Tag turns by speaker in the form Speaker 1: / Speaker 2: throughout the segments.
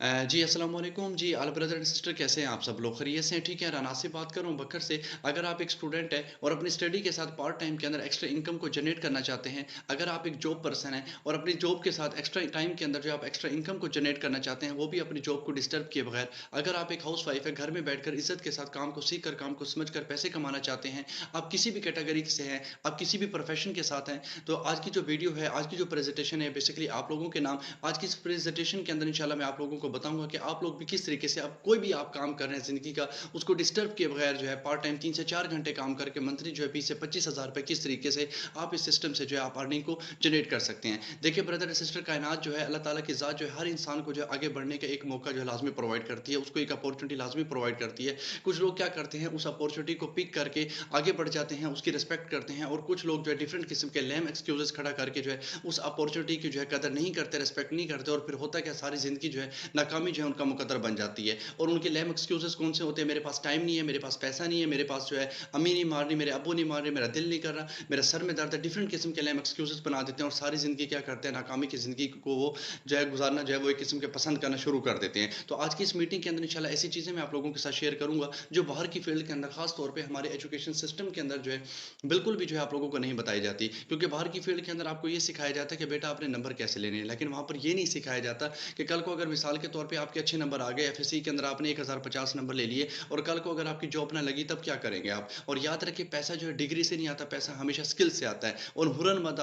Speaker 1: जी, अस्सलाम वालेकुम जी, आल brother and sister कैसे हैं आप सब लोग? खैरियत से हैं? ठीक है, राना से बात कर रहा हूँ बकर से। अगर आप एक स्टूडेंट हैं और अपनी स्टडी के साथ पार्ट टाइम के अंदर एक्स्ट्रा इनकम को जनरेट करना चाहते हैं, अगर आप एक जॉब पर्सन हैं और अपनी जॉब के साथ एक्स्ट्रा टाइम के अंदर जो आप एक्स्ट्रा इनकम को जनरेट करना चाहते हैं, वो भी अपनी जॉब को डिस्टर्ब किए बगैर, अगर आप एक हाउसवाइफ है, घर में बैठकर इज़्ज़त के साथ काम को सीख कर, काम को समझ कर पैसे कमाना चाहते हैं, आप किसी भी कैटेगरी से हैं, आप किसी भी प्रोफेशन के साथ हैं, तो आज की जो वीडियो है, आज की जो प्रेज़ेंटेशन है, बेसिकली आप लोगों के नाम आज की इस प्रेज़ेंटेशन के अंदर इंशाल्लाह मैं आप लोगों को बताऊँगा कि आप लोग भी किस तरीके से अब कोई भी आप काम कर रहे हैं ज़िंदगी का, उसको डिस्टर्ब किए बगैर जो है पार्ट टाइम 3 से 4 घंटे काम करके मंथली जो है 20 से 25,000 रुपए किस तरीके से आप इस सिस्टम से जो है आप अर्निंग को जनरेट कर सकते हैं। देखिए ब्रदर एंड सिस्टर कायनात जो है अल्लाह ताला की ज़ात जो है हर इंसान को जो है आगे बढ़ने का एक मौका जो है लाज़मी प्रोवाइड करती है, उसको एक अपॉर्चुनिटी लाज़मी प्रोवाइड करती है। कुछ लोग क्या करते हैं उस अपॉर्चुनिटी को पिक करके आगे बढ़ जाते हैं, उसकी रिस्पेक्ट करते हैं और कुछ लोग जो है डिफरेंट किस्म के लेम एक्सक्यूज़ेज़ खड़ा करके जो है उस अपॉर्चुनिटी की जो है कदर नहीं करते, रिस्पेक्ट नहीं करते और फिर होता क्या सारी ज़िंदगी जो है नाकामी जो है उनका मुकद्दर बन जाती है। और उनके लेम एक्सक्यूज़ेज़ कौन से होते हैं, मेरे पास टाइम नहीं है, मेरे पास पैसा नहीं है, मेरे पास जो है अम्मी नहीं मार रही, मेरे अब्बू नहीं मार रहे, मेरा दिल नहीं कर रहा, मेरा सर में दर्द है, डिफरेंट किस्म के लेम एक्सक्यूज़ेज़ बना देते हैं और सारी ज़िंदगी क्या करते हैं नाकामी की ज़िंदगी को वो जो है गुज़ारना जो है वो एक किस्म के पसंद करना शुरू कर देते हैं। तो आज की इस मीटिंग के अंदर इंशाल्लाह ऐसी चीज़ें मैं आप लोगों के साथ शेयर करूँगा जो बाहर की फ़ील्ड के अंदर ख़ास तौर पे हमारे एजुकेशन सिस्टम के अंदर जो है बिल्कुल भी जो है आप लोगों को नहीं बताई जाती। क्योंकि बाहर की फ़ील्ड के अंदर आपको ये सिखाया जाता है कि बेटा आपने नंबर कैसे लेने हैं, लेकिन वहाँ पर ये नहीं सिखाया जाता कि कल को अगर मिसाल के तौर पे आपके अच्छे नंबर आ गए, एफएससी के अंदर आपने 1050 नंबर ले लिए और कल को अगर आपकी जॉब ना लगी तब क्या करेंगे आप? और याद रखिए पैसा जो है डिग्री से नहीं आता, पैसा हमेशा स्किल से आता है और हुनरमंद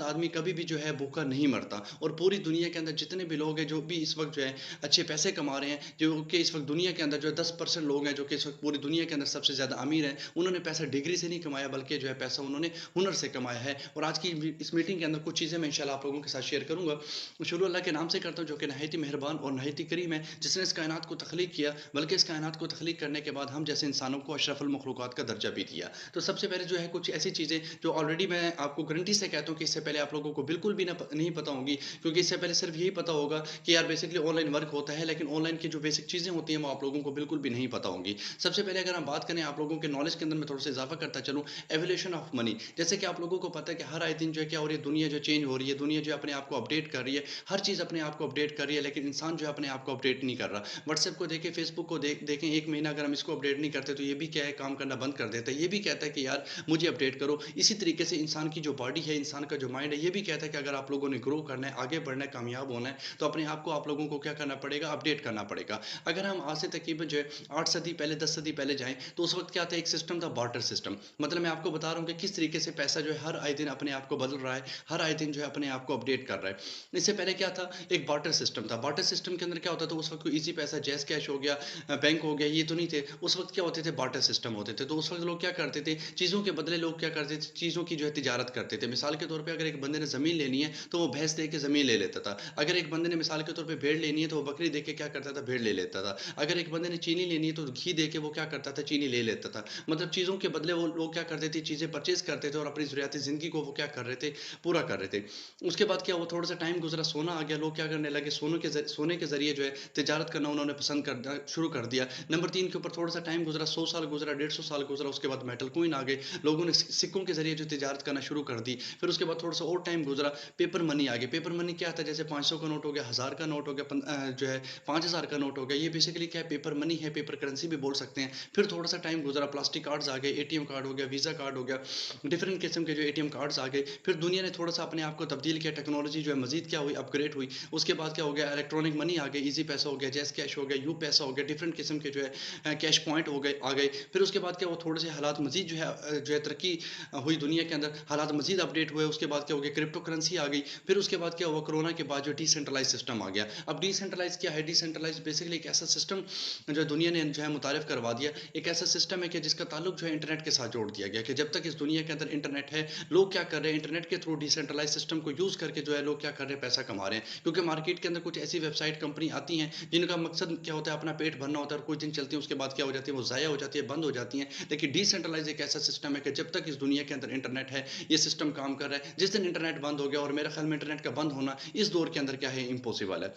Speaker 1: आदमी कभी भी जो है भूखा नहीं मरता। और पूरी दुनिया के अंदर जितने भी लोग हैं जो भी इस वक़्त जो है अच्छे पैसे कमा रहे हैं, जो कि इस वक़्त दुनिया के अंदर जो है 10% लोग हैं जो कि इस वक़्त पूरी दुनिया के अंदर सबसे ज़्यादा अमीर हैं, उन्होंने पैसा डिग्री से नहीं कमाया बल्कि जो है पैसा उन्होंने हुनर से कमाया है। और आज की इस मीटिंग के अंदर कुछ चीज़ें मैं इंशाल्लाह आप लोगों के साथ शेयर करूँगा। शुरू अल्लाह के नाम से करता हूँ जो कि नहायत ही मेहरबान और नहायत ही करीम है, जिसने इस कायनात को तख्लीक किया, बल्कि इस कायनात को तख्लीक करने के बाद हम जैसे इंसानों को अशरफुल मखलूक़ात का दर्जा भी दिया। तो सबसे पहले जो है कुछ ऐसी चीज़ें जो ऑलरेडी मैं आपको गारंटी से कहता हूँ कि इससे पहले आप लोगों को बिल्कुल भी नहीं पता होंगी, क्योंकि इससे पहले सिर्फ यही पता होगा कि यार बेसिकली ऑनलाइन वर्क होता है, लेकिन ऑनलाइन की जो बेसिक चीज़ें होती हैं वो आप लोगों को बिल्कुल भी नहीं पता होंगी। सबसे पहले अगर हम बात करें आप लोगों के नॉलेज के अंदर मैं थोड़ा-सा इज़ाफ़ा करता चलूँ, एवोल्यूशन ऑफ मनी। जैसे कि आप लोगों को पता है कि हर आए दिन जो है क्या हो रही है, दुनिया जो चेंज हो रही है, दुनिया जो है अपने आप को अपडेट कर रही है, हर चीज़ अपने आप को अपडेट कर रही है, लेकिन इंसान जो है अपने आप को अपडेट नहीं कर रहा। व्हाट्सएप को देखें, फेसबुक को देखें, 1 महीना अगर हम इसको अपडेट नहीं करते तो ये भी क्या है काम करना बंद कर देता है। ये भी कहता है कि यार मुझे अपडेट करो। इसी तरीके से इंसान की जो बॉडी है, इंसान का जो माइंड है, ये भी कहता है कि अगर आप लोगों ने ग्रो करना है, आगे बढ़ना है, कामयाब होना है, तो अपने आप को आप लोगों को क्या करना पड़ेगा, अपडेट करना पड़ेगा। अगर हम आज से तकरीबन जो है 8 सदी पहले, 10 सदी पहले जाएँ, तो उस वक़्त क्या था, एक सिस्टम था बार्टर सिस्टम। मतलब मैं आपको बता रहा हूँ कि किस तरीके से पैसा जो है हर आए दिन अपने आप को बदल रहा है, हर आए दिन जो है अपने आप को अपडेट कर रहा है। इससे पहले क्या था, एक बार्टर सिस्टम था। बार्टर सिस्टम के अंदर क्या होता था, उस वक़्त ईज़ी पैसा, जैज़ कैश हो गया, बैंक हो गया, ये तो नहीं थे। उस वक़्त क्या होते थे, बार्टर सिस्टम होते थे। तो उस वक़्त लोग क्या करते थे, चीज़ों के बदले लोग क्या करते थे, चीज़ों की जो है तिजारत करते थे। मिसाल के तौर पे अगर एक बंदे ने ज़मीन लेनी है, तो वो भैंस दे के ज़मीन ले लेता था। अगर एक बंदे ने मिसाल के तौर पे भेड़ लेनी है, तो वो बकरी दे के क्या करता था, भेड़ ले लेता था। अगर एक बंदे ने चीनी लेनी है, तो घी दे के वो क्या करता था, चीनी ले लेता था। मतलब चीज़ों के बदले वो लोग क्या करते थे, चीज़ें परचेज़ करते थे और अपनी ज़रूरियाती ज़िंदगी को वो क्या कर रहे थे, पूरा कर रहे थे। उसके बाद क्या हुआ, थोड़ा-सा टाइम गुज़रा, सोना आ गया, लोग क्या करने लगे, सोने के ज़रिए जो है तिजारत करना उन्होंने पसंद करना शुरू कर दिया। नंबर 3 के ऊपर थोड़ा-सा टाइम गुज़रा, 100 साल गुज़रा, 150 साल गुज़रा, उसके बाद मेटल कॉइन आ गए। लोगों ने सिक्कों के ज़रिए जो तिजारत करना शुरू कर दी। फिर उसके बाद थोड़ा-सा और टाइम गुज़रा, पेपर मनी आ गई। पेपर मनी क्या था, जैसे 500 का नोट हो गया, 1000 का नोट हो गया, जो है 5000 का नोट हो गया। ये बेसिकली क्या है, पेपर मनी है, पेपर करेंसी भी बोल सकते हैं। फिर थोड़ा-सा टाइम गुज़रा, प्लास्टिक कार्ड्स आ गए, एटीएम कार्ड हो गया, वीज़ा कार्ड हो गया, डिफरेंट किस्म के जो एटीएम कार्ड्स आ गए। फिर दुनिया ने थोड़ा-सा अपने आप को तब्दील किया, टेक्नोलॉजी जो है मज़ीद क्या हुई, अपग्रेड हुई। उसके बाद क्या हो गया, इलेक्ट्रॉनिक मनी आ गई, ईज़ी पैसा हो गया, जैज़ कैश हो गया, यू पैसा हो गया, डिफरेंट किस्म के जो है कैश पॉइंट हो गए आ गए। फिर उसके बाद क्या हुआ, थोड़े से हालात मज़ीद जो है तरक्की हुई दुनिया के अंदर, हालात मज़ीद अपडेट हुए। उसके बाद क्या हो गया, क्रिप्टो करेंसी आ गई। फिर उसके बाद क्या हुआ, कोरोना के बाद जो डिसेंट्रलाइज़ सिस्टम आ गया। अब डिसेंट्रलाइज़ क्या है, डिसेंट्रलाइज़ बेसिकली एक ऐसा सिस्टम जो है दुनिया ने जो है मुतारिफ़ करवा दिया। एक ऐसा सिस्टम है कि जिसका ताल्लुक जो है इंटरनेट के साथ जोड़ दिया गया कि जब तक इस दुनिया के अंदर इंटरनेट है, लोग क्या कर रहे हैं, इंटरनेट के थ्रू डिसेंट्रलाइज़ सिस्टम को यूज़ करके जो है लोग क्या कर रहे हैं, पैसा कमा रहे हैं। क्योंकि मार्केट के अंदर कुछ ऐसी वेबसाइट कंपनी आती हैं जिनका मकसद क्या होता है, अपना पेट भरना होता है और कुछ दिन चलती हैं, उसके बाद क्या हो जाती है, वो ज़ाया हो जाती है, बंद हो जाती हैं। लेकिन डिसेंट्रलाइज़ एक ऐसा सिस्टम है कि जब तक इस दुनिया के अंदर इंटरनेट है, ये सिस्टम काम कर रहा है। जिस दिन इंटरनेट बंद हो गया, और मेरे ख्याल में इंटरनेट का बंद होना इस दौर के अंदर क्या है, इम्पॉसिबल है।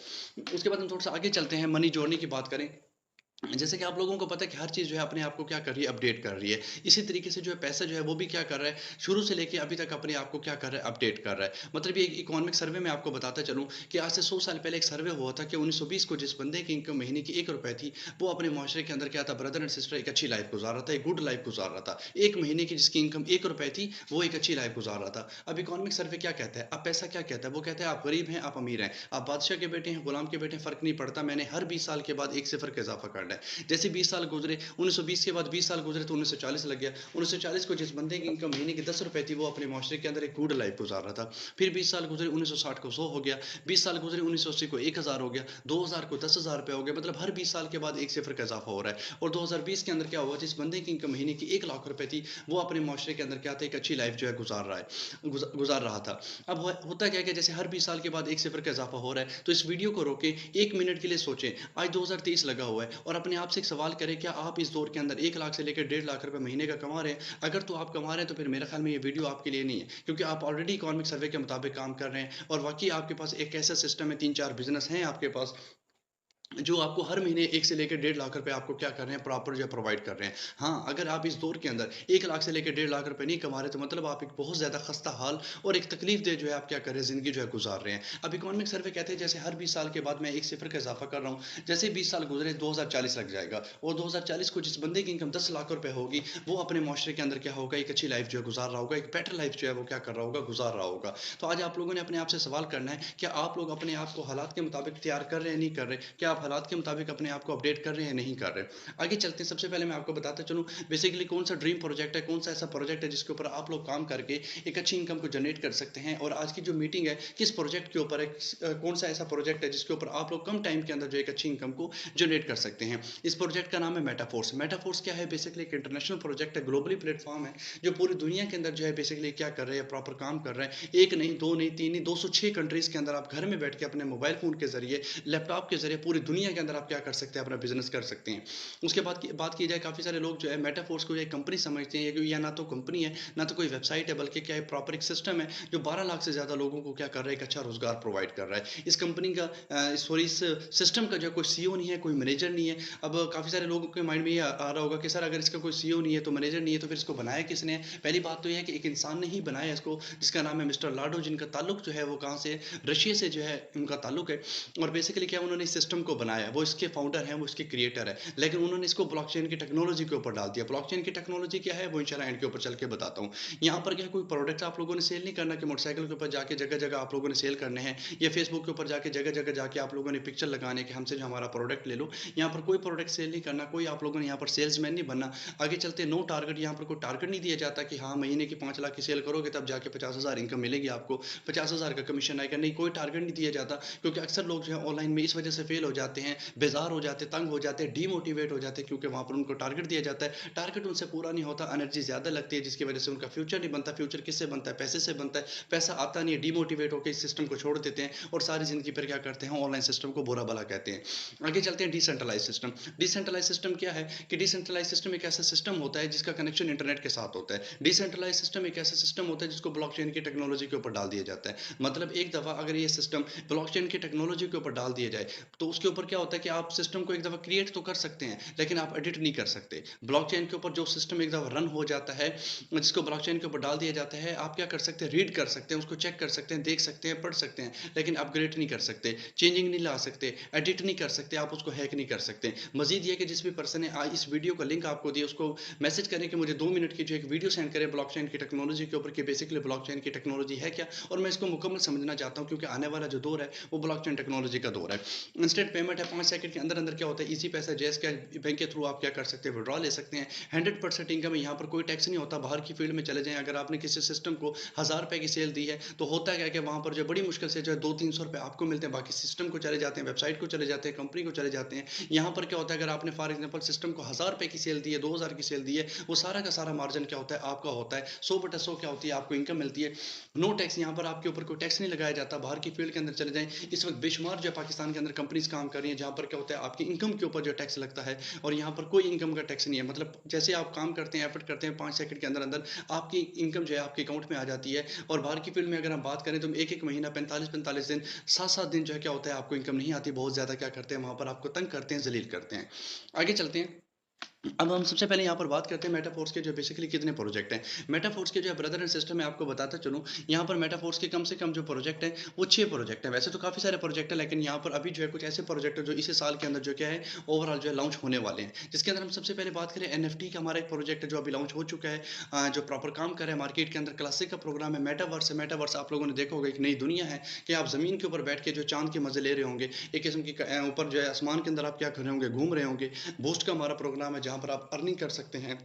Speaker 1: उसके बाद हम थोड़ा-सा आगे चलते हैं, मनी जोड़ने की बात करें। जैसे कि आप लोगों को पता है कि हर चीज़ जो है अपने आप को क्या कर रही है, अपडेट कर रही है। इसी तरीके से जो है पैसा जो है वो भी क्या कर रहा है, शुरू से लेके अभी तक अपने आप को क्या कर रहा है, अपडेट कर रहा है। मतलब ये एक इकोनॉमिक सर्वे में आपको बताता चलूँ कि आज से 100 साल पहले एक सर्वे हुआ था कि 1920 को जिस बंदे की इनकम महीने की ₹1 थी, वो अपने माशरे के अंदर क्या था, ब्रदर एंड सिस्टर एक अच्छी लाइफ़ गुज़ार रहा था, एक गुड लाइफ़ गुज़ार रहा था। 1 महीने की जिसकी इनकम ₹1 थी, वो एक अच्छी लाइफ़ गुज़ार रहा था। अब इकोनॉमिक सर्वे क्या कहता है, अब पैसा क्या कहता है, वो कहता है आप गरीब हैं, आप अमीर हैं, आप बादशाह के बेटे हैं, गुलाम के बेटे हैं, फ़र्क नहीं पड़ता, मैंने हर 20 साल के बाद 1 सिफ़र का इज़ाफ़ा करना है। जैसे 20 साल गुज़रे, 1920 के बाद 20 साल गुज़रे तो 1940 लग गया। 1940 को जिस बंदे की इनकम महीने की ₹10 थी, वो अपने माशरे के अंदर एक गुड लाइफ़ गुज़ार रहा था। फिर 20 साल गुज़रे, 1960 को 100 हो गया, 20 साल गुज़रे, 1980 को 1000 हो गया, 2000 को ₹10,000 हो गया, मतलब हर 20 साल के बाद 1 सिफ़र का इज़ाफ़ा हो रहा है। और 2020 के अंदर क्या हुआ, जिस बंदे की इनकम महीने की ₹1,00,000 थी, वो अपने माशरे के अंदर क्या था, एक अच्छी लाइफ़ जो है गुज़ार रहा है, गुज़ार रहा था। अब होता क्या है कि जैसे हर 20 साल के बाद 1 सिफ़र का इज़ाफ़ा हो रहा है, तो इस वीडियो को रोकें, 1 मिनट के लिए सोचें। आज 2023 लगा हुआ है और अपने आप से एक सवाल करें, क्या आप इस दौर के अंदर 1 लाख से लेकर ₹1.5 लाख महीने का कमा रहे हैं? अगर तो आप कमा रहे हैं तो फिर मेरे ख़्याल में ये वीडियो आपके लिए नहीं है, क्योंकि आप ऑलरेडी इकोनॉमिक सर्वे के मुताबिक काम कर रहे हैं और वाक़ई आपके पास एक ऐसा सिस्टम है, 3-4 बिज़नेस हैं आपके पास जो आपको हर महीने 1 से लेकर ₹1.5 लाख आपको क्या कर रहे हैं, प्रॉपर जो है प्रोवाइड कर रहे हैं। हाँ, अगर आप इस दौर के अंदर 1 लाख से लेकर ₹1.5 लाख नहीं कमा रहे, तो मतलब आप एक बहुत ज़्यादा खस्ता हाल और एक तकलीफ़देह जो है आप क्या कर रहे हैं, ज़िंदगी जो है गुज़ार रहे हैं। अब इकोनॉमिक सर्वे कहते हैं जैसे हर 20 साल के बाद मैं 1 सिफ़र का इज़ाफ़ा कर रहा हूँ। जैसे ही 20 साल गुज़रे 2040 लग जाएगा और 2040 को जिस बंदे की इनकम ₹10 लाख होगी, वो अपने माशरे के अंदर क्या होगा, एक अच्छी लाइफ़ जो है गुज़ार रहा होगा, एक बेटर लाइफ़ जो है वो क्या कर रहा होगा, गुज़ार रहा होगा। तो आज आप लोगों ने अपने आप से सवाल करना है, क्या आप लोग अपने आप को हालात के मुताबिक तैयार कर रहे हैं, नहीं कर रहे? क्या आप हालात के मुताबिक अपने आप को अपडेट कर रहे हैं, नहीं कर रहे? आगे चलते हैं, सबसे पहले मैं आपको बताता चलूँ बेसिकली कौन-सा ड्रीम प्रोजेक्ट है, कौन-सा ऐसा प्रोजेक्ट है जिसके ऊपर आप लोग काम करके एक अच्छी इनकम को जनरेट कर सकते हैं और आज की जो मीटिंग है, किस प्रोजेक्ट के ऊपर है, कौन-सा ऐसा प्रोजेक्ट है जिसके ऊपर आप लोग कम टाइम के अंदर जो एक अच्छी इनकम को जनरेट कर सकते हैं। इस प्रोजेक्ट का नाम है मेटाफोर्स। मेटाफोर्स क्या है? बेसिकली एक इंटरनेशनल प्रोजेक्ट है, ग्लोबली प्लेटफ़ॉर्म है, जो पूरी दुनिया के अंदर जो है बेसिकली क्या कर रहे हैं, प्रॉपर काम कर रहे हैं। 1 नहीं, 2 नहीं, 3 नहीं, 206 कंट्रीज़ के अंदर आप घर में बैठ के अपने मोबाइल फ़ोन के ज़रिए, लैपटॉप के ज़रिए पूरी दुनिया के अंदर आप क्या कर सकते हैं, अपना बिज़नेस कर सकते हैं। उसके बाद की बात की जाए, काफ़ी सारे लोग जो है मेटाफोर्स को एक कंपनी समझते हैं, या ना तो कंपनी है, ना तो कोई वेबसाइट है, बल्कि क्या है, प्रॉपर एक सिस्टम है, जो 12 लाख से ज़्यादा लोगों को क्या कर रहा है, एक अच्छा रोज़गार प्रोवाइड कर रहा है। इस कंपनी का सॉरी इस सिस्टम का जो कोई सीईओ नहीं है, कोई मैनेजर नहीं है। अब काफ़ी सारे लोगों के माइंड में ये आ रहा होगा कि सर अगर इसका कोई सीईओ नहीं है, तो मैनेजर नहीं है, तो फिर इसको बनाया किसने है? पहली बात तो ये है कि एक इंसान ने ही बनाया है इसको, जिसका नाम है मिस्टर लाडो, जिनका ताल्लुक जो है वो कहाँ से है? रशिया से जो है उनका ताल्लुक है। और बेसिकली क्या उन्होंने इस सिस्टम को बनाया है, वो इसके फाउंडर हैं, वो इसके क्रिएटर है। लेकिन उन्होंने इसको ब्लॉकचेन की टेक्नोलॉजी के ऊपर डाल दिया। ब्लॉकचेन की टेक्नोलॉजी क्या है? वो इंशाल्लाह एंड के ऊपर चल के बताता हूँ। यहाँ पर क्या है, कोई प्रोडक्ट आप लोगों ने सेल नहीं करना कि मोटरसाइकिल के ऊपर जाके जगह-जगह आप लोगों ने सेल करने हैं, या फेसबुक के ऊपर जाके जगह-जगह जाके आप लोगों ने पिक्चर लगाने कि हमसे जो हमारा प्रोडक्ट ले लो। यहाँ पर कोई प्रोडक्ट सेल नहीं करना, कोई आप लोगों ने यहाँ पर सेल्समैन नहीं बनना। आगे चलते नो टारगेट, यहाँ पर कोई टारगेट नहीं दिया जाता कि हाँ, महीने की 5 लाख की सेल करोगे तब जाके 50,000 इनकम मिलेगी आपको, 50,000 का कमीशन आएगा। नहीं, कोई टारगेट नहीं दिया जाता, क्योंकि अक्सर लोग जो है ऑनलाइन में इस वजह से फेल हो जाते हैं, बेज़ार हो जाते हैं, तंग हो जाते हैं, डीमोटिवेट हो जाते हैं, क्योंकि वहाँ पर उनको टारगेट दिया जाता है। टारगेट उनसे पूरा नहीं होता, एनर्जी ज़्यादा लगती है, जिसकी वजह से उनका फ्यूचर नहीं बनता। फ्यूचर किससे बनता है? पैसे से बनता है। पैसा आता नहीं है, डीमोटिवेट होकर इस सिस्टम को छोड़ देते हैं और सारी ज़िंदगी फिर क्या करते हैं, ऑनलाइन सिस्टम को बुरा-भला कहते हैं। आगे चलते हैं डिसेंट्रलाइज़ सिस्टम। डिसेंट्रलाइज़ सिस्टम क्या है कि डिसेंट्रलाइज़ सिस्टम एक ऐसा सिस्टम होता है जिसका कनेक्शन इंटरनेट के साथ होता है। डिसेंट्रलाइज़ सिस्टम एक ऐसा सिस्टम होता है जिसको ब्लॉकचेन की टेक्नोलॉजी के ऊपर डाल दिया जाता है। मतलब एक दफ़ा अगर ये सिस्टम ब्लॉकचेन की टेक्नोलॉजी के ऊपर डाल दिया जाए, तो उसके ऊपर क्या होता है कि आप सिस्टम को एक दफ़ा क्रिएट तो कर सकते हैं, लेकिन आप एडिट नहीं कर सकते। ब्लॉकचेन के ऊपर जो सिस्टम एक दफ़ा रन हो जाता है, जिसको ब्लॉकचेन के ऊपर डाल दिया जाता है, आप क्या कर सकते हैं, रीड कर सकते हैं, उसको चेक कर सकते हैं, देख सकते हैं, पढ़ सकते हैं, लेकिन अपग्रेड नहीं कर सकते, चेंजिंग नहीं ला सकते, एडिट नहीं कर सकते, आप उसको हैक नहीं कर सकते। मज़ीद ये कि जिस भी पर्सन ने इस वीडियो का लिंक आपको दिया, उसको मैसेज करें कि मुझे 2 मिनट की जो एक वीडियो सेंड करें ब्लॉकचेन की टेक्नोलॉजी के ऊपर, कि बेसिकली ब्लॉकचेन की टेक्नोलॉजी है क्या, और मैं इसको मुकम्मल समझना चाहता हूँ, क्योंकि आने वाला जो दौर है वो ब्लॉकचेन टेक्नोलॉजी का दौर है। इंस्टेंट पेमेंट है, 5 सेकंड के अंदर-अंदर क्या होता है, ईज़ी पैसा, जैज़ कैश बैंक के थ्रू आप क्या कर सकते हैं, विथड्रॉ ले सकते हैं। 100% इनकम है, यहाँ पर कोई टैक्स नहीं होता। बाहर की फील्ड में चले जाएँ, अगर आपने किसी सिस्टम को ₹1000 की सेल दी है, तो होता क्या है कि वहाँ पर जो बड़ी मुश्किल से जो है ₹200-300 आपको मिलते हैं, बाकी सिस्टम को चले जाते हैं, वेबसाइट को चले जाते हैं, कंपनी को चले जाते हैं। यहाँ पर क्या होता है, अगर आपने फॉर एग्जांपल सिस्टम को ₹1000 की सेल दी है, 2000 की सेल दी है, वो सारा का सारा मार्जिन क्या होता है, आपका होता है। 100/100 क्या होती है, आपको इनकम मिलती है। नो टैक्स, यहाँ पर आपके ऊपर कोई टैक्स नहीं लगाया जाता। बाहर की फील्ड के अंदर चले जाएँ, इस वक़्त बेशुमार जो है पाकिस्तान के अंदर कंपनीज़ काम कर रही हैं, जहाँ पर क्या होता है आपकी इनकम के ऊपर जो टैक्स लगता है और यहाँ पर कोई इनकम का टैक्स नहीं है। मतलब जैसे आप काम करते हैं, एफर्ट करते हैं, 5 सेकंड के अंदर-अंदर आपकी इनकम जो है आपके अकाउंट में आ जाती है। और बाहर की फील्ड में अगर हम बात करें तो 1-1 महीना 45-45 दिन, 7-7 दिन जो है क्या होता है आपको इनकम नहीं आती। बहुत ज़्यादा क्या करते हैं वहाँ पर आपको तंग करते हैं, ज़लील करते हैं। आगे चलते हैं। अब हम सबसे पहले यहाँ पर बात करते हैं मेटाफोर्स के जो बेसिकली कितने प्रोजेक्ट हैं। मेटाफोर्स के जो ब्रदर एंड सिस्टर मैं आपको बताता चलूँ, यहाँ पर मेटाफोर्स के कम से कम जो प्रोजेक्ट हैं वो 6 प्रोजेक्ट हैं। वैसे तो काफ़ी सारे प्रोजेक्ट हैं, लेकिन यहाँ पर अभी जो है कुछ ऐसे प्रोजेक्ट हैं जो इसी साल के अंदर जो क्या है ओवरऑल जो है लॉन्च होने वाले हैं। जिसके अंदर हम सबसे पहले बात करें एनएफटी का, हमारा एक प्रोजेक्ट है जो अभी लॉन्च हो चुका है, जो प्रॉपर काम कर रहा है मार्केट के अंदर। क्लासिक का प्रोग्राम है, मेटावर्स है। मेटावर्स आप लोगों ने देखा होगा एक नई दुनिया है कि आप ज़मीन के ऊपर बैठ के जो चाँद के मज़े ले रहे होंगे, एक किस्म की ऊपर जो है आसमान के अंदर आप क्या कर रहे होंगे, घूम रहे होंगे। बूस्ट का हमारा प्रोग्राम है जहाँ पर आप अर्निंग कर सकते हैं।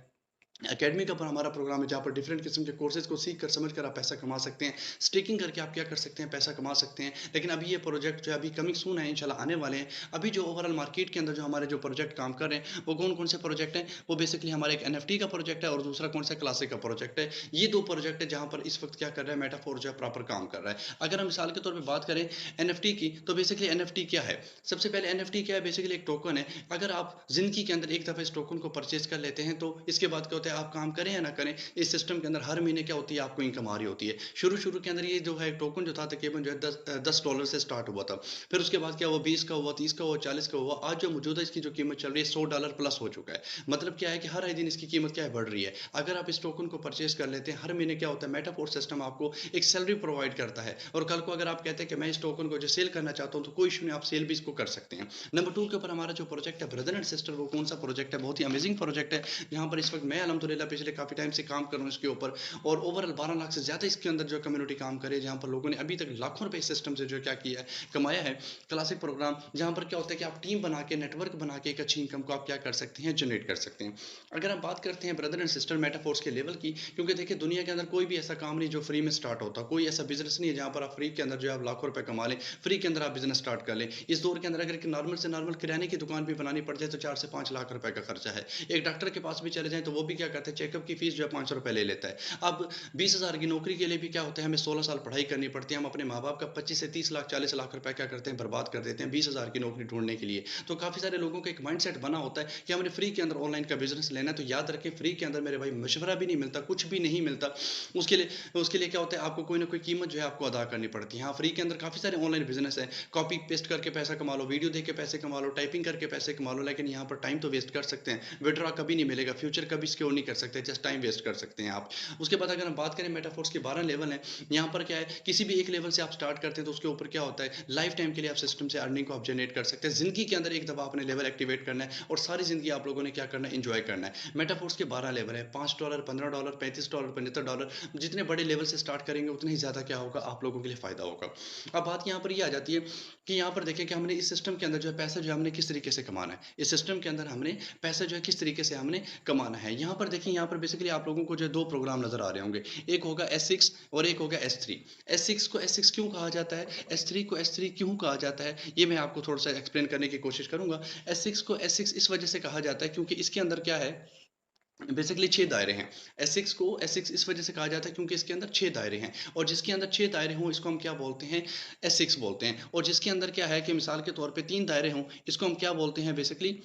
Speaker 1: एकेडमी का पर हमारा प्रोग्राम है जहाँ पर डिफरेंट किस्म के कोर्सेज को सीख कर समझ कर आप पैसा कमा सकते हैं। स्टेकिंग करके आप क्या कर सकते हैं, पैसा कमा सकते हैं। लेकिन अभी ये प्रोजेक्ट जो है अभी कमिंग सून है, इंशाल्लाह आने वाले हैं। अभी जो ओवरऑल मार्केट के अंदर जो हमारे जो प्रोजेक्ट काम कर रहे हैं वो कौन कौन से प्रोजेक्ट हैं, वो बेसिकली हमारे एक एनएफटी का प्रोजेक्ट है और दूसरा कौन सा क्लासिक का प्रोजेक्ट है। ये 2 प्रोजेक्ट है जहाँ पर इस वक्त क्या कर रहा है मेटाफोर जो है प्रॉपर काम कर रहा है। अगर हम मिसाल के तौर पर बात करें एनएफटी की, तो बेसिकली एनएफटी क्या है। सबसे पहले एनएफटी क्या है, बेसिकली एक टोकन है। अगर आप जिंदगी के अंदर एक दफ़ा इस टोकन को परचेज कर लेते हैं तो इसके बाद क्या होता है, आप काम करें या ना करें, इस सिस्टम के अंदर हर महीने क्या होती है आपको इनकम आ रही होती है। शुरू के अंदर ये जो है टोकन जो था तकरीबन जो है $10 से स्टार्ट हुआ था। फिर उसके बाद क्या हुआ, 20 का हुआ, 30 का हुआ, 40 का हुआ। आज जो मौजूदा इसकी जो कीमत चल रही है $100 प्लस हो चुका है। मतलब क्या है कि हर दिन इसकी कीमत क्या है, बढ़ रही है। अगर आप इस टोकन को परचेज कर लेते हैं, हर महीने क्या होता है मेटाफोर सिस्टम आपको एक सैलरी प्रोवाइड करता है। और कल को अगर आप कहते हैं कि मैं इस टोकन को जो सेल करना चाहता हूँ तो कोई इशू नहीं, आप सेल भी इसको कर सकते हैं। नंबर 2 के ऊपर हमारा जो प्रोजेक्ट है ब्रदर एंड सिस्टर, वो कौन सा प्रोजेक्ट है, बहुत ही अमेजिंग प्रोजेक्ट है। यहाँ पर इस वक्त मैं अल्हम्दुलिल्लाह पिछले काफ़ी टाइम से काम कर रहा हूँ इसके ऊपर। और ओवरऑल 12 लाख से ज़्यादा इसके अंदर जो कम्युनिटी काम करे, जहाँ पर लोगों ने अभी तक लाखों रुपए इस सिस्टम से जो क्या किया है, कमाया है। क्लासिक प्रोग्राम जहाँ पर क्या होता है कि आप टीम बना के, नेटवर्क बना के एक अच्छी इनकम को आप क्या कर सकते हैं, जनरेट कर सकते हैं। अगर आप बात करते हैं ब्रदर एंड सिस्टर मेटाफोर्स के लेवल की, क्योंकि देखिए दुनिया के अंदर कोई भी ऐसा काम नहीं जो फ्री में स्टार्ट होता, कोई ऐसा बिजनेस नहीं है जहाँ पर आप फ्री के अंदर जो है आप लाखों रुपए कमा लें, फ्री के अंदर आप बिजनेस स्टार्ट कर लें। इस दौर के अंदर अगर एक नॉर्मल से नॉर्मल किराने की दुकान भी बनानी पड़ जाए तो 4 से 5 लाख रुपए का खर्चा है। एक डॉक्टर के पास भी चले जाएं तो वो भी क्या करते हैं, चेकअप की फीस जो है 500 रुपए ले लेता है। अब 20,000 की नौकरी के लिए भी क्या होता है, हमें 16 साल पढ़ाई करनी पड़ती है। हम अपने माँ बाप का 25 से 30 लाख 40 लाख रुपए क्या करते हैं, बर्बाद कर देते हैं 20,000 की नौकरी ढूंढने के लिए। तो काफ़ी सारे लोगों का एक माइंडसेट बना होता है कि हमने फ्री के अंदर ऑनलाइन का बिजनेस लेना है। तो याद रखें, फ्री के अंदर मेरे भाई मशवरा भी नहीं मिलता, कुछ भी नहीं मिलता। उसके लिए क्या होता है, आपको कोई ना कोई कीमत जो है आपको अदा करनी पड़ती है। हाँ, फ्री के अंदर काफ़ी सारे ऑनलाइन बिजनेस है, कॉपी पेस्ट करके पैसा कमा लो, वीडियो देख के पैसे कमा लो, टाइपिंग करके पैसे कमा लो। लेकिन यहाँ पर टाइम तो वेस्ट कर सकते हैं, विड्रॉ कभी नहीं मिलेगा, फ्यूचर कभी सिक्योर नहीं कर सकते, जस्ट टाइम वेस्ट कर सकते हैं आप। उसके बाद अगर हम बात करें मेटाफोर्स के 12 लेवल हैं। यहाँ पर क्या है, किसी भी एक लेवल से आप स्टार्ट करते हैं तो उसके ऊपर क्या होता है, लाइफ टाइम के लिए आप सिस्टम से अर्निंग को आप जनरेट कर सकते हैं। जिंदगी के अंदर एक दफा आपने लेवल एक्टिवेट करना है और सारी जिंदगी आप लोगों ने क्या करना है, इंजॉय करना है। मेटाफोर्स के 12 लेवल है, $5, $15, $35, $75। जितने बड़े लेवल से स्टार्ट करेंगे उतने ही ज्यादा क्या होगा, आप लोगों के लिए फायदा होगा। अब बात यहाँ पर ये आ जाती है कि यहाँ पर देखें कि हमने इस सिस्टम के अंदर जो है पैसा जो है हमने किस तरीके से कमाना है। इस सिस्टम के अंदर हमने पैसा जो है किस तरीके से हमने कमाना है। यहाँ पर देखें, यहाँ पर बेसिकली आप लोगों को जो है 2 प्रोग्राम नजर आ रहे होंगे, एक होगा S6 और एक होगा S3। S6 को S6 क्यों कहा जाता है, S3 को S3 क्यों कहा जाता है, ये मैं आपको थोड़ा सा एक्सप्लेन करने की कोशिश करूंगा। S6 को S6 इस वजह से कहा जाता है क्योंकि इसके अंदर क्या है, बेसिकली 6 दायरे हैं। S6 को S6 इस वजह से कहा जाता है क्योंकि इसके अंदर 6 दायरे हैं और जिसके अंदर 6 दायरे हों इसको हम क्या बोलते हैं, S6 बोलते हैं। और जिसके अंदर क्या है कि मिसाल के तौर पे 3 दायरे हों, इसको हम क्या बोलते हैं, बेसिकली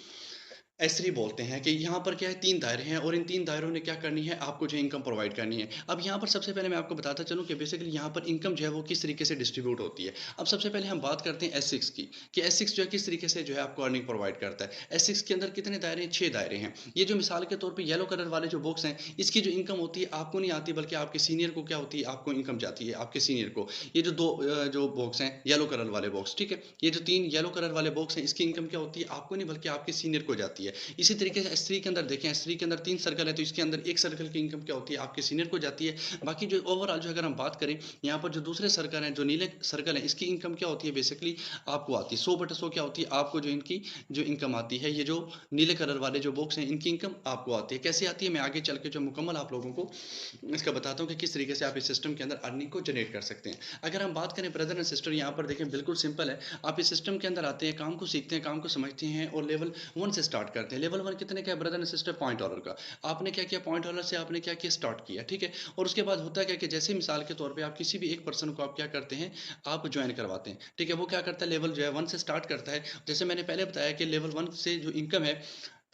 Speaker 1: S3 बोलते हैं। कि यहाँ पर क्या है, 3 दायरे हैं और इन 3 दायरों ने क्या करनी है, आपको जो इनकम प्रोवाइड करनी है। अब यहाँ पर सबसे पहले मैं आपको बताता चलूँ कि बेसिकली यहाँ पर इनकम जो है वो किस तरीके से डिस्ट्रीब्यूट होती है। अब सबसे पहले हम बात करते हैं S6 की, कि S6 जो है किस तरीके से जो है आपको अर्निंग प्रोवाइड करता है। S6 के अंदर कितने दायरे हैं, 6 दायरे हैं। ये जो मिसाल के तौर पर येलो कलर वाले जो बॉक्स हैं, इसकी जो इनकम होती है आपको नहीं आती, बल्कि आपके सीनियर को क्या होती है, आपको इनकम जाती है, आपके सीनियर को। ये जो 2 जो बॉक्स हैं येलो कलर वाले बॉक्स, ठीक है, ये जो 3 येलो कलर वाले बॉक्स हैं, इसकी इनकम क्या होती है, आपको नहीं बल्कि आपके सीनियर को जाती है। इसी तरीके से S3 के अंदर देखें, S3 के अंदर 3 सर्कल है तो इसके अंदर एक सर्कल की इनकम क्या होती है, आपके सीनियर को जाती है। बाकी जो ओवरऑल जो अगर हम बात करें, यहाँ पर जो दूसरे सर्कल हैं, जो नीले सर्कल है, इसकी इनकम क्या होती है, बेसिकली आपको आती है 100/100 क्या होती है, आपको जो इनकी जो इनकम आती है, ये जो नीले कलर वाले जो बॉक्स हैं, इनकी इनकम आपको आती है। कैसे आती है, मैं आगे चल के जो मुकम्मल आप लोगों को इसका बताता हूँ कि किस तरीके से आप इस सिस्टम के अंदर अर्निंग को जनरेट कर सकते हैं। अगर हम बात करें ब्रदर एंड सिस्टर, यहाँ पर देखें बिल्कुल सिंपल है। आप इस सिस्टम के अंदर आते हैं, काम को सीखते हैं, काम को समझते हैं और लेवल 1 से स्टार्ट करते हैं। लेवल 1 कितने का है ब्रदर एंड सिस्टर? $5 का। आपने क्या किया, $5 से आपने क्या किया, स्टार्ट किया, ठीक है? और उसके बाद होता क्या है कि जैसे मिसाल के तौर पे आप किसी भी एक पर्सन को आप क्या करते हैं, आप जॉइन करवाते हैं, ठीक है? वो क्या करता है, लेवल जो है 1 से स्टार्ट करता है। जैसे मैंने पहले बताया कि लेवल 1 से जो इनकम है,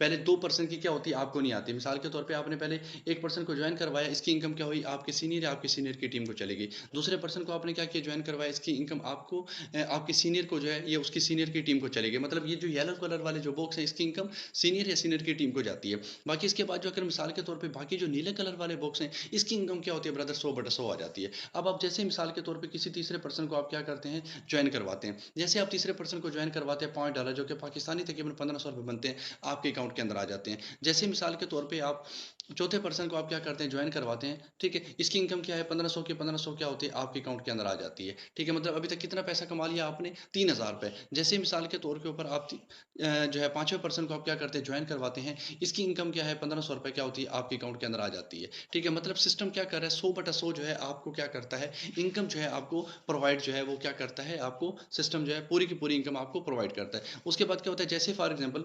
Speaker 1: पहले 2 पर्सन की क्या होती है, आपको नहीं आती। मिसाल के तौर पे आपने पहले एक पर्सन को जॉइन करवाया, इसकी इनकम क्या हुई, आपके सीनियर या आपके सीनियर की टीम को चलेगी। दूसरे पर्सन को आपने क्या किया, जॉइन करवाया, इसकी इनकम आपको आपके सीनियर को जो है, ये उसकी सीनियर की टीम को चलेगी। मतलब ये जो येलो कलर वाले जो बॉक्स है, इसकी इनकम सीनियर या सीनियर की टीम को जाती है। बाकी इसके बाद जो अगर मिसाल के तौर पे बाकी जो नीले कलर वाले बॉक्स हैं, इसकी इनकम क्या होती है ब्रदर, 100/100 आ जाती है। अब आप जैसे मिसाल के तौर पे किसी तीसरे पर्सन को आप क्या करते हैं, जॉइन करवाते हैं। जैसे आप तीसरे पर्सन को जॉइन करवाते हैं, $5 जो कि पाकिस्तानी तकरीबन ₹1500 बनते हैं, आपके अकाउंट के अंदर आ जाते हैं। जैसे मिसाल के तौर पे आप चौथे पर्सन को आप क्या करते हैं, ज्वाइन करवाते हैं, ठीक है? इसकी इनकम क्या है, 1500 की 1500 क्या होती है, आपके अकाउंट के अंदर आ जाती है, ठीक है? मतलब अभी तक कितना पैसा कमा लिया आपने, ₹3000। जैसे मिसाल के तौर के ऊपर आप जो है पांचवें पर्सन को आप क्या करते हैं, ज्वाइन करवाते हैं, इसकी इनकम क्या है, ₹1500 क्या होती है, आपके अकाउंट के अंदर आ जाती है, ठीक है? मतलब सिस्टम क्या कर रहा है, 100/100 जो है आपको क्या करता है, इनकम जो है आपको प्रोवाइड जो है वो क्या करता है, आपको सिस्टम जो है पूरी की पूरी इनकम आपको प्रोवाइड करता है। उसके बाद क्या होता है, जैसे फॉर एग्जाम्पल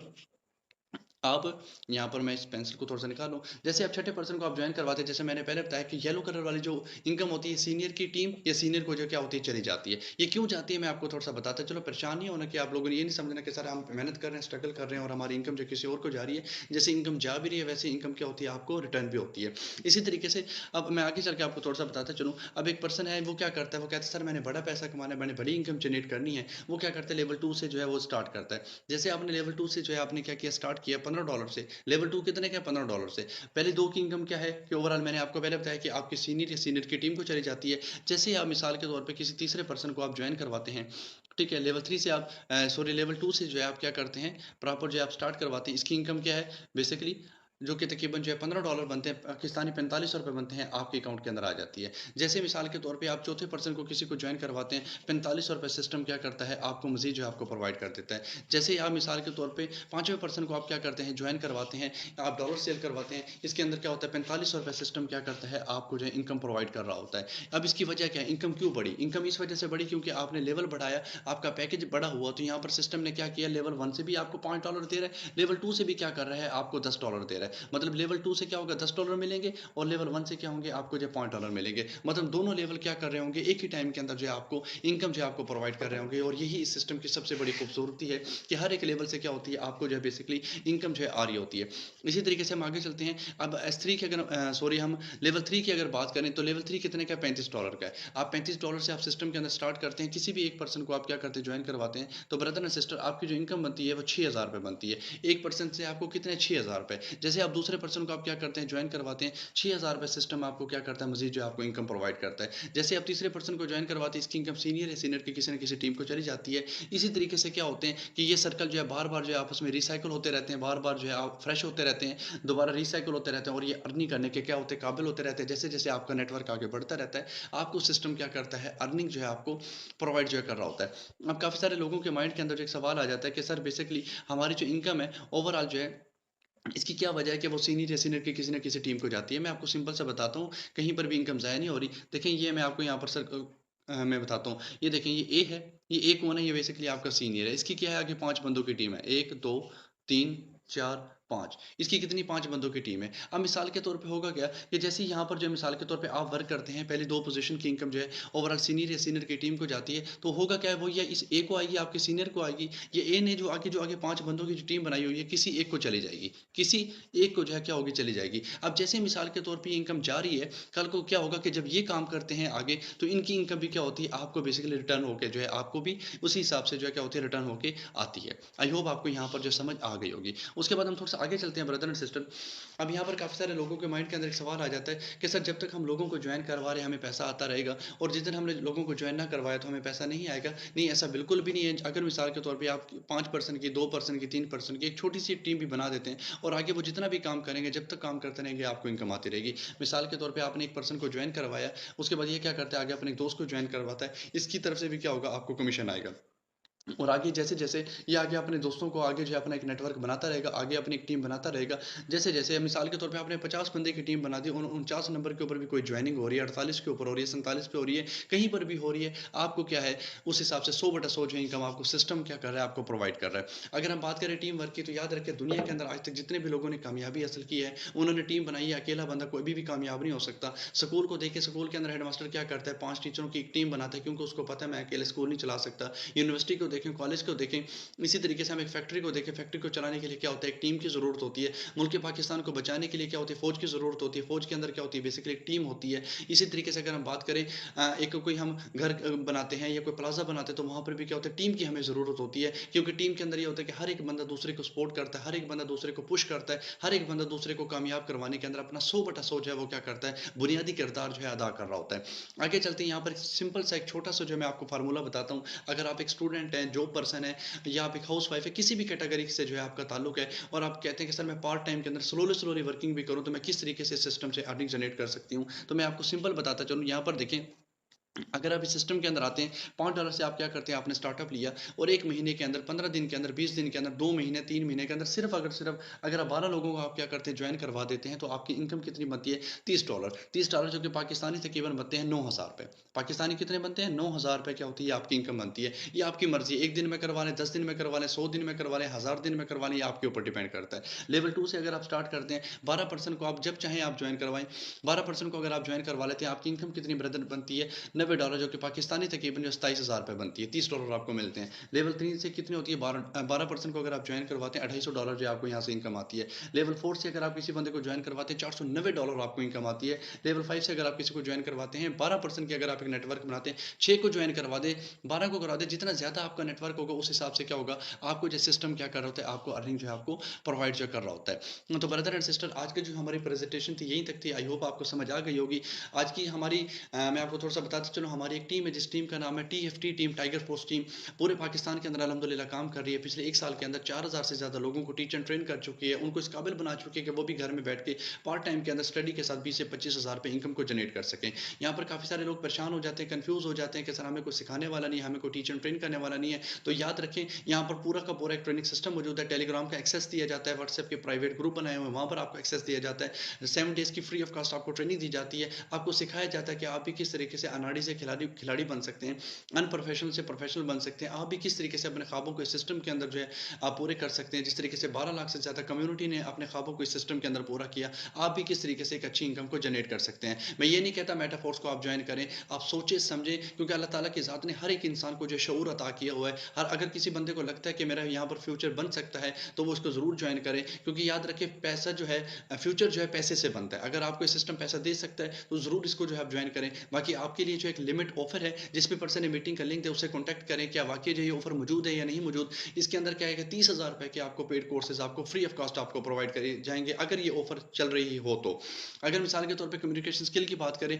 Speaker 1: आप यहाँ पर मैं इस पेंसिल को थोड़ा सा निकाल लूँ। जैसे आप छठे पर्सन को आप ज्वाइन करवाते हैं, जैसे मैंने पहले बताया कि येलो कलर वाली जो इनकम होती है, सीनियर की टीम या सीनियर को जो क्या होती है, चली जाती है। ये क्यों जाती है, मैं आपको थोड़ा सा बताता चलो। परेशान नहीं होना कि आप लोगों ने ये नहीं समझना कि सर हम मेहनत कर रहे हैं, स्ट्रगल कर रहे हैं और हमारी इनकम जो किसी और को जा रही है। जैसे इनकम जा भी रही है, वैसे इनकम क्या होती है, आपको रिटर्न भी होती है। इसी तरीके से अब मैं आगे चल के आपको थोड़ा सा बताता चलूँ। अब एक पर्सन है, वो क्या करता है, वो कहता है सर मैंने बड़ा पैसा कमाना है, मैंने बड़ी इनकम जनरेट करनी है। वो क्या करता है, लेवल 2 से जो है वो स्टार्ट करता है। जैसे आपने लेवल 2 से जो है आपने क्या किया, स्टार्ट किया $15 से। लेवल 2 कितने का, $15 से। पहले 2 की इनकम क्या है कि ओवरऑल मैंने आपको पहले बताया कि आपके सीनियर या सीनियर की टीम को चली जाती है। जैसे ही आप मिसाल के तौर पे किसी तीसरे पर्सन को आप जॉइन करवाते हैं, ठीक है? लेवल 3 से आप सॉरी लेवल 2 से जो है आप क्या करते हैं, प्रॉपर जो है आप स्टार्ट करवाते हैं। इसकी इनकम क्या है बेसिकली, जो कि तकरीबन जो है $15 बनते हैं, पाकिस्तानी ₹45 बनते हैं, आपके अकाउंट के अंदर आ जाती है। जैसे मिसाल के तौर पे आप चौथे पर्सन को किसी को जॉइन करवाते हैं, ₹45 सिस्टम क्या करता है, आपको मज़ीद जो है आपको प्रोवाइड कर देता है। जैसे ही आप मिसाल के तौर पे पाँचवें पर्सन को आप क्या करते हैं, जॉइन करवाते हैं, आप डॉलर सेल करवाते हैं, इसके अंदर क्या होता है, ₹45 सिस्टम क्या करता है, आपको जो है इनकम प्रोवाइड कर रहा होता है। अब इसकी वजह क्या है, इनकम क्यों बढ़ी? इनकम इस वजह से बढ़ी क्योंकि आपने लेवल बढ़ाया, आपका पैकेज बड़ा हुआ, तो यहाँ पर सिस्टम ने क्या किया, लेवल 1 से भी आपको $5 दे रहा है, लेवल 2 से भी क्या कर रहा है, आपको $10 दे रहा है। मतलब लेवल 2 से क्या होगा, $10 मिलेंगे और लेवल 1 से क्या होंगे, आपको जो है $5 मिलेंगे। मतलब दोनों लेवल क्या कर रहे होंगे, एक ही टाइम के अंदर जो है आपको इनकम जो है आपको प्रोवाइड कर रहे होंगे। और यही इस सिस्टम की सबसे बड़ी खूबसूरती है कि हर एक लेवल से क्या होती है, आपको जो है बेसिकली इनकम जो है आ रही होती है। इसी तरीके से हम आगे चलते हैं। अब S3 की अगर सॉरी हम लेवल 3 की अगर बात करें, तो लेवल 3 कितने का है, $35 का है। आप $35 से आप सिस्टम के अंदर स्टार्ट करते हैं, किसी भी एक पर्सन को आप क्या करते हैं, ज्वाइन करवाते हैं, तो ब्रदर एंड सिस्टर आपकी जो इनकम बनती है वो ₹6000 बनती है। एक पर्सन से आपको कितने, ₹6000। जैसे आप दूसरे पर्सन को आप क्या करते हैं, ज्वाइन करवाते हैं, ₹6000 सिस्टम आपको क्या करता है, मजीद जो आपको इनकम प्रोवाइड करता है। जैसे आप तीसरे पर्सन को ज्वाइन करवाते हैं, इसकी इनकम सीनियर या सीनियर की किसी न किसी टीम को चली जाती है। इसी तरीके से क्या होते हैं कि ये सर्कल जो है बार बार जो है आपस में रिसाइकल होते रहते हैं, बार बार जो है आप फ्रेश होते रहते हैं, दोबारा रिसाइकल होते रहते हैं और ये अर्निंग करने के क्या होते हैं, काबिल होते रहते हैं। जैसे जैसे आपका नेटवर्क आगे बढ़ता रहता है, आपको सिस्टम क्या करता है, अर्निंग जो है आपको प्रोवाइड जो है कर रहा होता है। अब काफ़ी सारे लोगों के माइंड के अंदर जो एक सवाल आ जाता है कि सर बेसिकली हमारी जो इनकम है ओवरऑल जो है, इसकी क्या वजह है कि वो सीनियर या सीनियर की किसी न किसी टीम को जाती है। मैं आपको सिंपल सा बताता हूँ, कहीं पर भी इनकम ज़ाया नहीं हो रही। देखें ये मैं आपको यहाँ पर सर मैं बताता हूँ। ये देखें ये ए है, ये ए कौन है, ये बेसिकली आपका सीनियर है। इसकी क्या है, आगे 5 बंदों की टीम है। 1, 2, 3, 4, 5। इसकी कितनी, 5 बंदों की टीम है। अब मिसाल के तौर पे होगा क्या कि जैसे यहाँ पर जो मिसाल के तौर पे आप वर्क करते हैं, पहले 2 पोज़ीशन की इनकम जो है ओवरऑल सीनियर या सीनियर की टीम को जाती है, तो होगा क्या है, वो या इस ए को आएगी, आपके सीनियर को आएगी। ये ए ने जो आगे 5 बंदों की जो टीम बनाई हुई है, किसी एक को चली जाएगी। किसी एक को जो है क्या होगी, चली जाएगी। अब जैसे मिसाल के तौर पे ये इनकम जा रही है, कल को क्या होगा कि जब ये काम करते हैं आगे, तो इनकी इनकम भी क्या होती है, आपको बेसिकली रिटर्न होके जो है आपको भी उसी हिसाब से जो है क्या होती है, रिटर्न होके आती है। आई होप आपको यहाँ पर जो समझ आ गई होगी। उसके बाद हम थोड़ा सा आगे चलते हैं ब्रदर एंड सिस्टर। अब यहाँ पर काफ़ी सारे लोगों के माइंड के अंदर एक सवाल आ जाता है कि सर जब तक हम लोगों को ज्वाइन करवा रहे हैं हमें पैसा आता रहेगा, और जिस दिन हमने लोगों को ज्वाइन ना करवाया तो हमें पैसा नहीं आएगा। नहीं, ऐसा बिल्कुल भी नहीं है। अगर मिसाल के तौर पे आप 5 पर्सन की, 2 पर्सन की, 3 पर्सन की एक छोटी सी टीम भी बना देते हैं और आगे वो जितना भी काम करेंगे, जब तक काम करते रहेंगे आपको इनकम आती रहेगी। मिसाल के तौर पे आपने एक पर्सन को ज्वाइन करवाया, उसके बाद ये क्या करता है, आगे अपने एक दोस्त को ज्वाइन करवाता है, इसकी तरफ से भी क्या होगा, आपको कमीशन आएगा। और आगे जैसे-जैसे ये आगे अपने दोस्तों को आगे जो है अपना एक नेटवर्क बनाता रहेगा, आगे अपनी एक टीम बनाता रहेगा। जैसे-जैसे मिसाल के तौर पे आपने 50 बंदे की टीम बना दी, 49 नंबर के ऊपर भी कोई जॉइनिंग हो रही है, 48 के ऊपर हो रही है, 47 पे हो रही है, कहीं पर भी हो रही है, आपको क्या है उस हिसाब से 100/100 जो इनकम आपको सिस्टम क्या कर रहा है, आपको प्रोवाइड कर रहा है। अगर हम बात करें टीम वर्क की, तो याद रखें दुनिया के अंदर आज तक जितने भी लोगों ने कामयाबी हासिल की है, उन्होंने टीम बनाई है, अकेला बंदा कोई भी कामयाब नहीं हो सकता। स्कूल को देखिए, स्कूल के अंदर हेडमास्टर क्या करता है, 5 टीचरों की एक टीम बनाता है, क्योंकि उसको पता है मैं अकेले स्कूल नहीं चला सकता। यूनिवर्सिटी को देखें, कॉलेज को देखें, इसी तरीके से हम एक फैक्ट्री को देखें, फैक्ट्री को चलाने के लिए क्या होता है, एक टीम की ज़रूरत होती है। मुल्क पाकिस्तान को बचाने के लिए क्या होती है, फ़ौज की ज़रूरत होती है। फ़ौज के अंदर क्या होती है, बेसिकली एक टीम होती है। इसी तरीके से अगर हम बात करें एक कोई हम घर बनाते हैं या कोई प्लाज़ा बनाते हैं, तो वहाँ पर भी क्या होता है, टीम की हमें ज़रूरत होती है, क्योंकि टीम के अंदर ये होता है कि हर एक बंदा दूसरे को सपोर्ट करता है, हर एक बंदा दूसरे को पुश करता है, हर एक बंदा दूसरे को कामयाब करवाने के अंदर अपना 100/100 जो है वो क्या करता है, बुनियादी किरदार जो है अदा कर रहा होता है। आगे चलते हैं, यहाँ पर सिंपल सा एक छोटा-सा जो मैं आपको फ़ॉर्मूला बताता हूँ। अगर आप एक स्टूडेंट हैं, जॉब पर्सन है, या आप एक हाउसवाइफ है, किसी भी कैटेगरी से जो है आपका ताल्लुक है, और आप कहते हैं कि सर मैं पार्ट टाइम के अंदर स्लोली स्लोली वर्किंग भी करूँ, तो मैं किस तरीके से सिस्टम से अर्निंग जनरेट कर सकती हूँ, तो मैं आपको सिंपल बताता चलूँ। यहाँ पर देखें, अगर आप इस सिस्टम के अंदर आते हैं, $5 से आप क्या करते हैं, आपने स्टार्टअप लिया और 1 महीने के अंदर, 15 दिन के अंदर, 20 दिन के अंदर, 2 महीने, 3 महीने के अंदर सिर्फ अगर आप 12 लोगों को आप क्या करते हैं, जॉइन करवा देते हैं, तो आपकी इनकम कितनी बनती है, $30। $30 जो कि पाकिस्तानी तकरीबन बनते हैं ₹9,000। पाकिस्तानी कितने बनते हैं, ₹9,000 क्या होती है आपकी इनकम बनती है। ये आपकी मर्जी है, 1 दिन में करवा लें, 10 दिन में करवा लें, 100 दिन में करवा लें, 1000 दिन में करवा लें, ये आपके ऊपर डिपेंड करता है। लेवल 2 से अगर आप स्टार्ट करते हैं, 12% को आप जब चाहें आप जॉइन करवाएं, 12% को अगर आप जॉइन करवा लेते हैं, आपकी इनकम कितनी ब्रदर बनती है, $90, जो कि पाकिस्तानी तकरीबन जो ₹27,000 बनती है, $30 आपको मिलते हैं। लेवल 3 से कितनी होती है, 12% को अगर आप जॉइन करवाते हैं, $250 जो आपको यहाँ से इनकम आती है। लेवल 4 से अगर आप किसी बंदे को जॉइन करवाते हैं, $490 आपको इनकम आती है। लेवल 5 से अगर आप किसी को जॉइन करवाते हैं, 12% की अगर आप एक नेटवर्क बनाते हैं, 6 को जॉइन करवा दें, 12 को करवा दें, जितना ज़्यादा आपका नेटवर्क होगा उस हिसाब से क्या होगा, आपको जो सिस्टम क्या कर रहा होता है, आपको अर्निंग जो है आपको प्रोवाइड जो कर रहा होता है। तो ब्रदर एंड सिस्टर, आज की जो हमारी प्रेजेंटेशन थी यहीं तक थी। आई होप आपको समझ आ गई होगी। आज की हमारी मैं आपको थोड़ा सा बताता चलूँ, हमारी एक टीम है जिस टीम का नाम है TFT team, tiger force team. पूरे पाकिस्तान के अंदर अल्हम्दुलिल्लाह काम कर रही है। पिछले 1 साल के अंदर 4000 से ज़्यादा लोगों को टीच एंड ट्रेन कर चुकी है। उनको इस काबिल बना चुकी है कि वो भी घर में बैठ के पार्ट टाइम के अंदर स्टडी के साथ 20 से 25,000 रुपए इनकम को जनरेट कर सकें। यहाँ पर काफ़ी सारे लोग परेशान हो जाते हैं, कन्फ्यूज़ हो जाते हैं कि सर हमें कोई सिखाने वाला नहीं है, हमें कोई टीच एंड ट्रेन करने वाला नहीं है। तो याद रखें, यहाँ पर पूरा का पूरा एक ट्रेनिंग सिस्टम मौजूद है। टेलीग्राम का एक्सेस दिया जाता है, व्हाट्सएप के प्राइवेट ग्रुप बनाए हुए हैं, वहाँ पर आपको एक्सेस दिया जाता है। 7 डेज़ की फ्री ऑफ कॉस्ट आपको ट्रेनिंग दी जाती है। आपको सिखाया जाता है कि आप भी किस तरीके से अनाड़ी से खिलाड़ी खिलाड़ी बन सकते हैं, अनप्रोफेशनल से प्रोफेशनल बन सकते हैं। आप भी किस तरीके से अपने ख्वाबों को इस सिस्टम के अंदर जो है आप पूरे कर सकते हैं। जिस तरीके से 12 लाख से ज़्यादा कम्युनिटी ने अपने ख्वाबों को इस सिस्टम के अंदर पूरा किया, आप भी किस तरीके से एक अच्छी इनकम को जनरेट कर सकते हैं। मैं ये नहीं कहता मेटाफोर्स को आप ज्वाइन करें, आप सोचें समझें, क्योंकि अल्लाह ताला की ज़ात ने हर एक इंसान को जो शऊर अता किया हुआ है। हर अगर किसी बंदे को लगता है कि मेरा यहाँ पर फ्यूचर बन सकता है, तो वो उसको ज़रूर ज्वाइन करें, क्योंकि याद रखें पैसा जो है फ्यूचर जो है पैसे से बनता है। अगर आपको सिस्टम पैसा दे सकता है, तो ज़रूर इसको जो है आप ज्वाइन करें। बाकी आपके लिए जो एक लिमिट ऑफर है, जिस भी पर्सन ने मीटिंग का लिंक है उससे कॉन्टैक्ट करें, क्या वाकई जो ये ऑफर मौजूद है या नहीं मौजूद। इसके अंदर क्या है कि 30,000 रुपए के आपको पेड कोर्सेज आपको फ्री ऑफ कॉस्ट आपको प्रोवाइड करे जाएंगे, अगर ये ऑफर चल रही हो तो। अगर मिसाल के तौर पे कम्युनिकेशन स्किल की बात करें,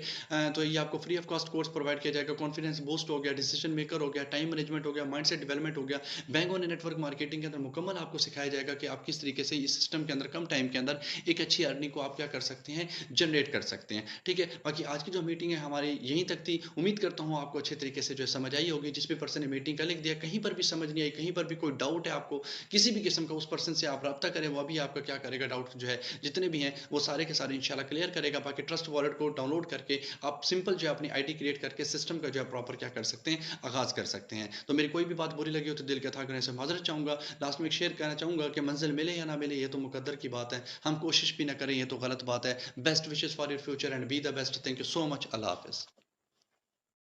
Speaker 1: तो ये आपको free of cost course provide किया जाएगा। कॉन्फिडेंस बूस्ट हो गया, डिसीजन मेकर हो गया, टाइम मैनेजमेंट हो गया, माइंडसेट डेवलपमेंट हो गया, बैंक और नेटवर्क मार्केटिंग के अंदर मुकम्मल आपको सिखाया जाएगा कि आप किस तरीके से इस सिस्टम के अंदर कम टाइम के अंदर एक अच्छी अर्निंग को आप क्या कर सकते हैं, जनरेट कर सकते हैं। ठीक है, बाकी आज की जो मीटिंग है हमारी यहीं तक थी। उम्मीद करता हूँ आपको अच्छे तरीके से जो है समझ आई होगी। जिस भी पर्सन ने मीटिंग का लिंक दिया, कहीं पर भी समझ नहीं आई, कहीं पर भी कोई डाउट है आपको किसी भी किस्म का, उस पर्सन से आप रब्ता करें, वो भी आपका क्या करेगा, डाउट जो है जितने भी हैं वो सारे के सारे इंशाल्लाह क्लियर करेगा। बाकी ट्रस्ट वॉलेट को डाउनलोड करके आप सिंपल जो है अपनी आईडी क्रिएट करके सिस्टम का जो है प्रॉपर क्या कर सकते हैं, आगाज कर सकते हैं। तो मेरी कोई भी बात बुरी लगी हो तो दिल के था करने से माजरत चाहूँगा। लास्ट में एक शेयर कहना चाहूँगा कि मंजिल मिले या ना मिले ये तो मुकद्दर की बात है, हम कोशिश भी ना करें ये तो गलत बात है। Best wishes for your future and be the best. Thank you so much. Allah हाफिज़।